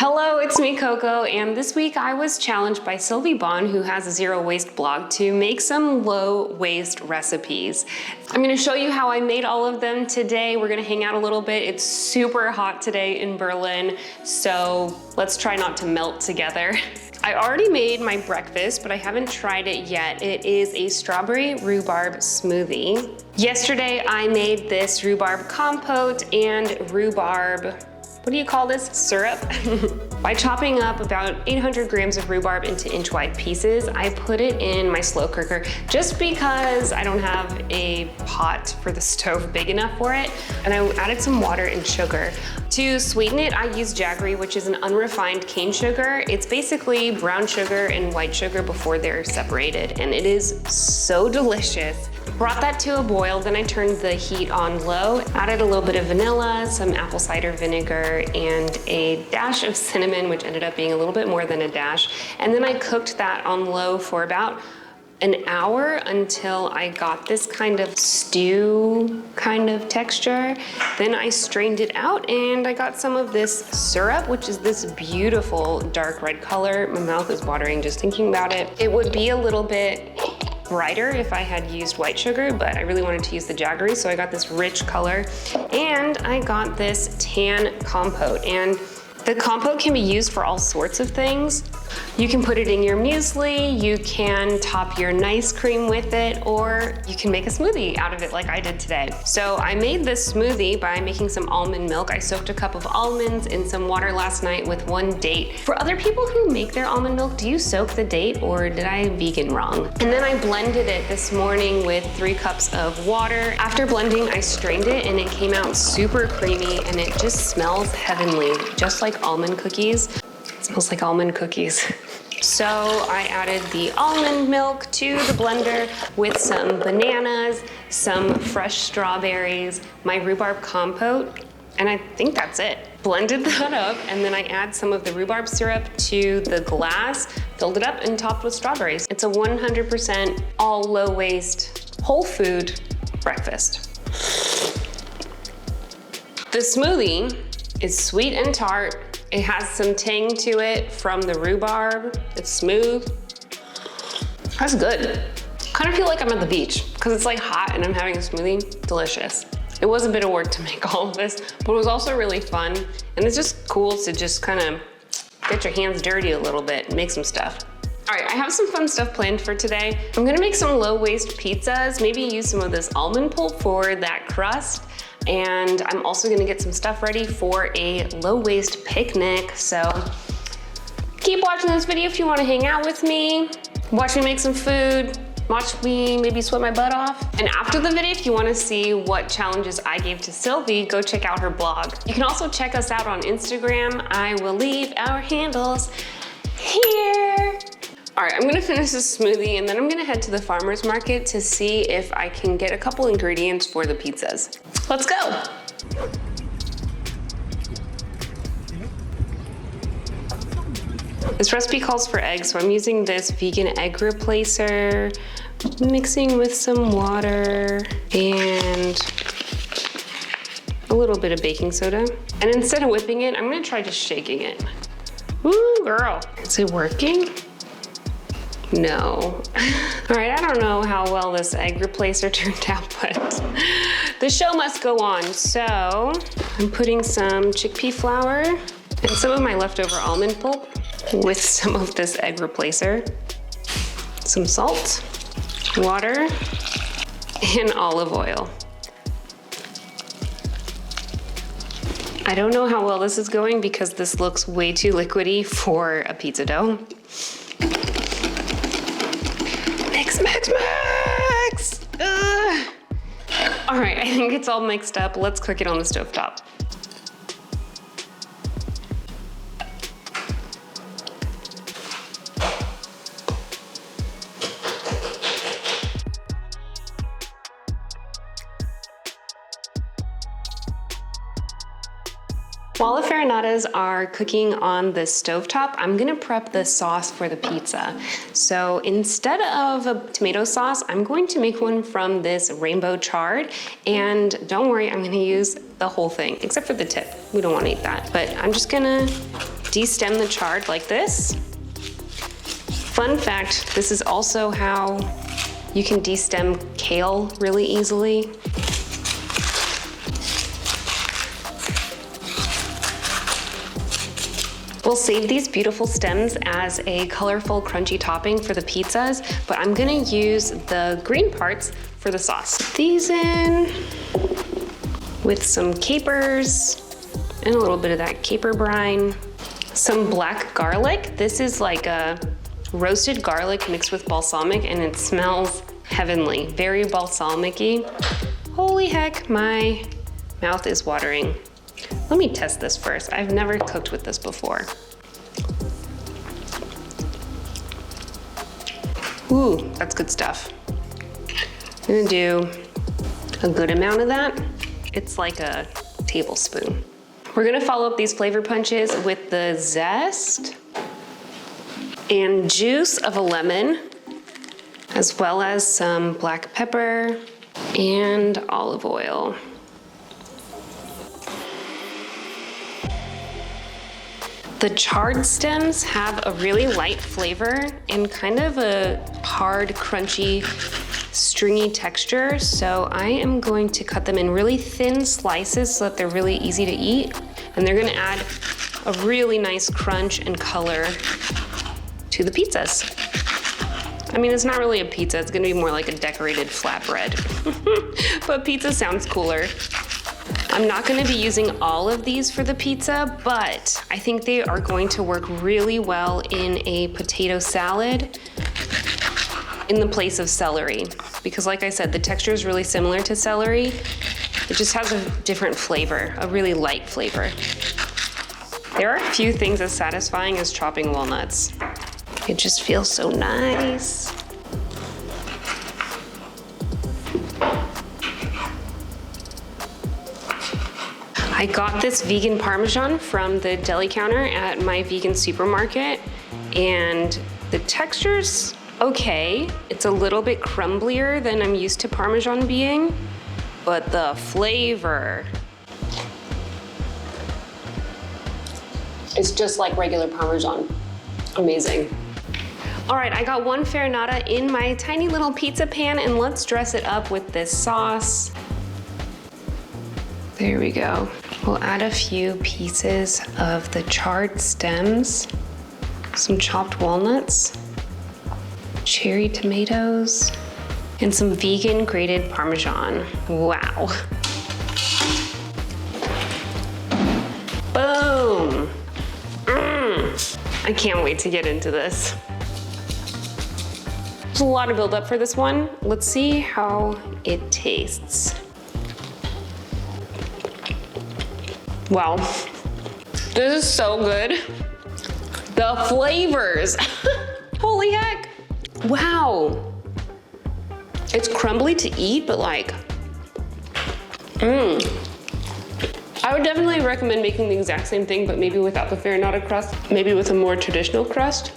Hello, it's me, Coco, and this week I was challenged by Silvie Bonne, who has a zero waste blog, to make some low waste recipes. I'm gonna show you how I made all of them today. We're gonna hang out a little bit. It's super hot today in Berlin, so let's try not to melt together. I already made my breakfast, but I haven't tried it yet. It is a strawberry rhubarb smoothie. Yesterday I made this rhubarb compote and rhubarb, what do you call this? Syrup? By chopping up about 800 grams of rhubarb into inch-wide pieces, I put it in my slow cooker just because I don't have a pot for the stove big enough for it. And I added some water and sugar. To sweeten it, I used jaggery, which is an unrefined cane sugar. It's basically brown sugar and white sugar before they're separated, and it is so delicious. Brought that to a boil, then I turned the heat on low, added a little bit of vanilla, some apple cider vinegar, and a dash of cinnamon, which ended up being a little bit more than a dash. And then I cooked that on low for about an hour until I got this kind of stew kind of texture. Then I strained it out and I got some of this syrup, which is this beautiful dark red color. My mouth is watering just thinking about it. It would be a little bit brighter if I had used white sugar, but I really wanted to use the jaggery, so I got this rich color. And I got this tan compote, and the compote can be used for all sorts of things. You can put it in your muesli, you can top your nice cream with it, or you can make a smoothie out of it like I did today. So I made this smoothie by making some almond milk. I soaked a cup of almonds in some water last night with 1 date. For other people who make their almond milk, do you soak the date or did I vegan wrong? And then I blended it this morning with 3 cups of water. After blending, I strained it and it came out super creamy and it just smells heavenly, just like almond cookies. It smells like almond cookies. So I added the almond milk to the blender with some bananas, some fresh strawberries, my rhubarb compote, and I think that's it. Blended that up, and then I add some of the rhubarb syrup to the glass, filled it up and topped with strawberries. It's a 100% all low waste, whole food breakfast. The smoothie is sweet and tart. It has some tang to it from the rhubarb. It's smooth. That's good. Kind of feel like I'm at the beach because it's like hot and I'm having a smoothie. Delicious. It was a bit of work to make all of this, but it was also really fun. And it's just cool to just kind of get your hands dirty a little bit and make some stuff. All right, I have some fun stuff planned for today. I'm gonna make some low waste pizzas, maybe use some of this almond pulp for that crust. And I'm also gonna get some stuff ready for a low waste picnic. So keep watching this video if you wanna hang out with me, watch me make some food, watch me maybe sweat my butt off. And after the video, if you wanna see what challenges I gave to Silvie, go check out her blog. You can also check us out on Instagram. I will leave our handles here. All right, I'm gonna finish this smoothie and then I'm gonna head to the farmer's market to see if I can get a couple ingredients for the pizzas. Let's go. This recipe calls for eggs, so I'm using this vegan egg replacer, mixing with some water and a little bit of baking soda. And instead of whipping it, I'm gonna try just shaking it. Woo, girl. Is it working? No. All right, I don't know how well this egg replacer turned out, but the show must go on. So I'm putting some chickpea flour and some of my leftover almond pulp with some of this egg replacer, some salt, water, and olive oil. I don't know how well this is going because this looks way too liquidy for a pizza dough. Mix! Ugh. All right, I think it's all mixed up. Let's cook it on the stovetop. While the farinatas are cooking on the stovetop, I'm gonna prep the sauce for the pizza. So instead of a tomato sauce, I'm going to make one from this rainbow chard. And don't worry, I'm gonna use the whole thing, except for the tip. We don't wanna eat that. But I'm just gonna destem the chard like this. Fun fact, this is also how you can destem kale really easily. We'll save these beautiful stems as a colorful, crunchy topping for the pizzas, but I'm gonna use the green parts for the sauce. Put these in with some capers and a little bit of that caper brine. Some black garlic. This is like a roasted garlic mixed with balsamic, and it smells heavenly, very balsamic-y. Holy heck, my mouth is watering. Let me test this first. I've never cooked with this before. Ooh, that's good stuff. I'm gonna do a good amount of that. It's like a tablespoon. We're gonna follow up these flavor punches with the zest and juice of a lemon, as well as some black pepper and olive oil. The chard stems have a really light flavor and kind of a hard, crunchy, stringy texture. So I am going to cut them in really thin slices so that they're really easy to eat. And they're gonna add a really nice crunch and color to the pizzas. I mean, it's not really a pizza, it's gonna be more like a decorated flatbread. But pizza sounds cooler. I'm not gonna be using all of these for the pizza, but I think they are going to work really well in a potato salad in the place of celery. Because like I said, the texture is really similar to celery. It just has a different flavor, a really light flavor. There are a few things as satisfying as chopping walnuts. It just feels so nice. I got this vegan Parmesan from the deli counter at my vegan supermarket, and the texture's okay. It's a little bit crumblier than I'm used to Parmesan being, but the flavor, it's just like regular Parmesan. Amazing. All right, I got one farinata in my tiny little pizza pan, and let's dress it up with this sauce. There we go. We'll add a few pieces of the chard stems, some chopped walnuts, cherry tomatoes, and some vegan grated Parmesan. Wow. Boom. I can't wait to get into this. There's a lot of buildup for this one. Let's see how it tastes. Wow, this is so good. The flavors, holy heck. Wow, it's crumbly to eat, but like, I would definitely recommend making the exact same thing, but maybe without the farinata crust, maybe with a more traditional crust.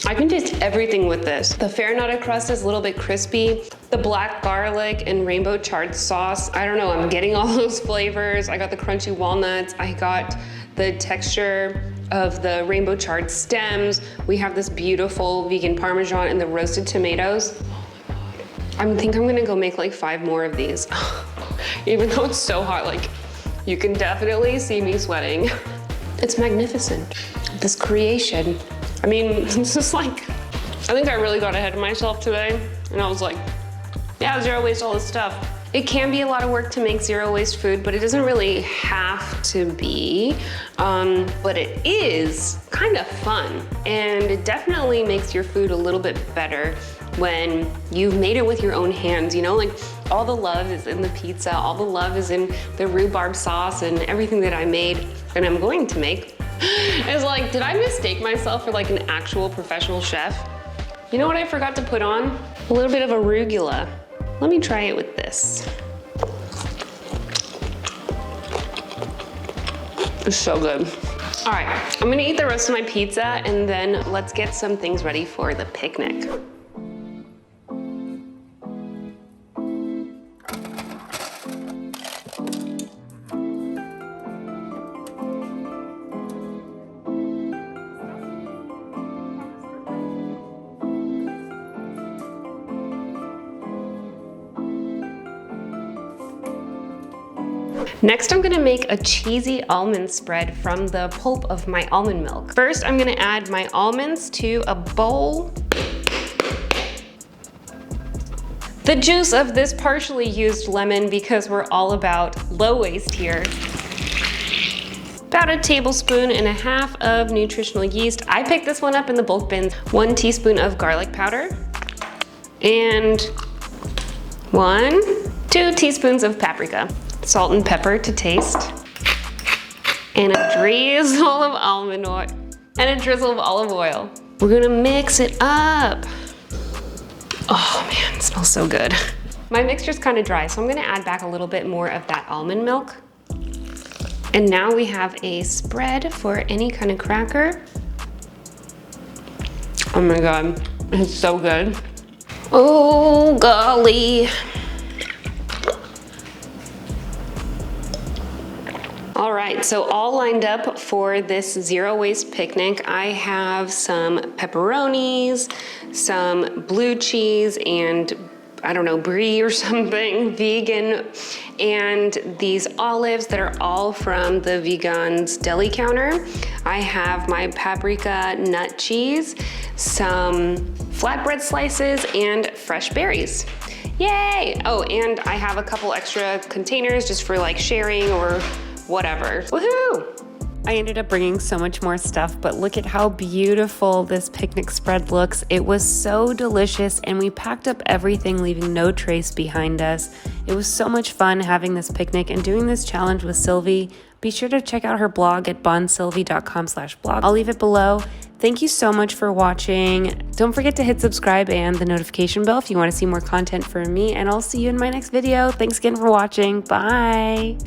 I can taste everything with this. The farinata crust is a little bit crispy. The black garlic and rainbow chard sauce, I don't know, I'm getting all those flavors. I got the crunchy walnuts. I got the texture of the rainbow chard stems. We have this beautiful vegan Parmesan and the roasted tomatoes. I think I'm gonna go make like 5 more of these. Even though it's so hot, like you can definitely see me sweating. It's magnificent, this creation. I mean, this is like, I think I really got ahead of myself today. And I was like, yeah, zero waste, all this stuff. It can be a lot of work to make zero waste food, but it doesn't really have to be. But it is kind of fun. And it definitely makes your food a little bit better when you've made it with your own hands, you know? Like all the love is in the pizza, all the love is in the rhubarb sauce and everything that I made and I'm going to make. It's like, did I mistake myself for like an actual professional chef? You know what I forgot to put on? A little bit of arugula. Let me try it with this. It's so good. All right, I'm gonna eat the rest of my pizza and then let's get some things ready for the picnic. Next, I'm gonna make a cheesy almond spread from the pulp of my almond milk. First, I'm gonna add my almonds to a bowl. The juice of this partially used lemon because we're all about low waste here. About 1.5 tablespoons of nutritional yeast. I picked this one up in the bulk bin. 1 teaspoon of garlic powder. And 2 teaspoons of paprika. Salt and pepper to taste. And a drizzle of almond oil. And a drizzle of olive oil. We're gonna mix it up. Oh man, it smells so good. My mixture's kind of dry, so I'm gonna add back a little bit more of that almond milk. And now we have a spread for any kind of cracker. Oh my God, it's so good. Oh golly. All right, so all lined up for this zero waste picnic. I have some pepperonis, some blue cheese, and I don't know, brie or something, vegan, and these olives that are all from the Vegan's Deli Counter. I have my paprika nut cheese, some flatbread slices, and fresh berries. Yay! Oh, and I have a couple extra containers just for like sharing or whatever. Woohoo! I ended up bringing so much more stuff, but look at how beautiful this picnic spread looks. It was so delicious, and we packed up everything, leaving no trace behind us. It was so much fun having this picnic and doing this challenge with Silvie. Be sure to check out her blog at bonsilvie.com/blog. I'll leave it below. Thank you so much for watching. Don't forget to hit subscribe and the notification bell if you want to see more content from me, and I'll see you in my next video. Thanks again for watching. Bye.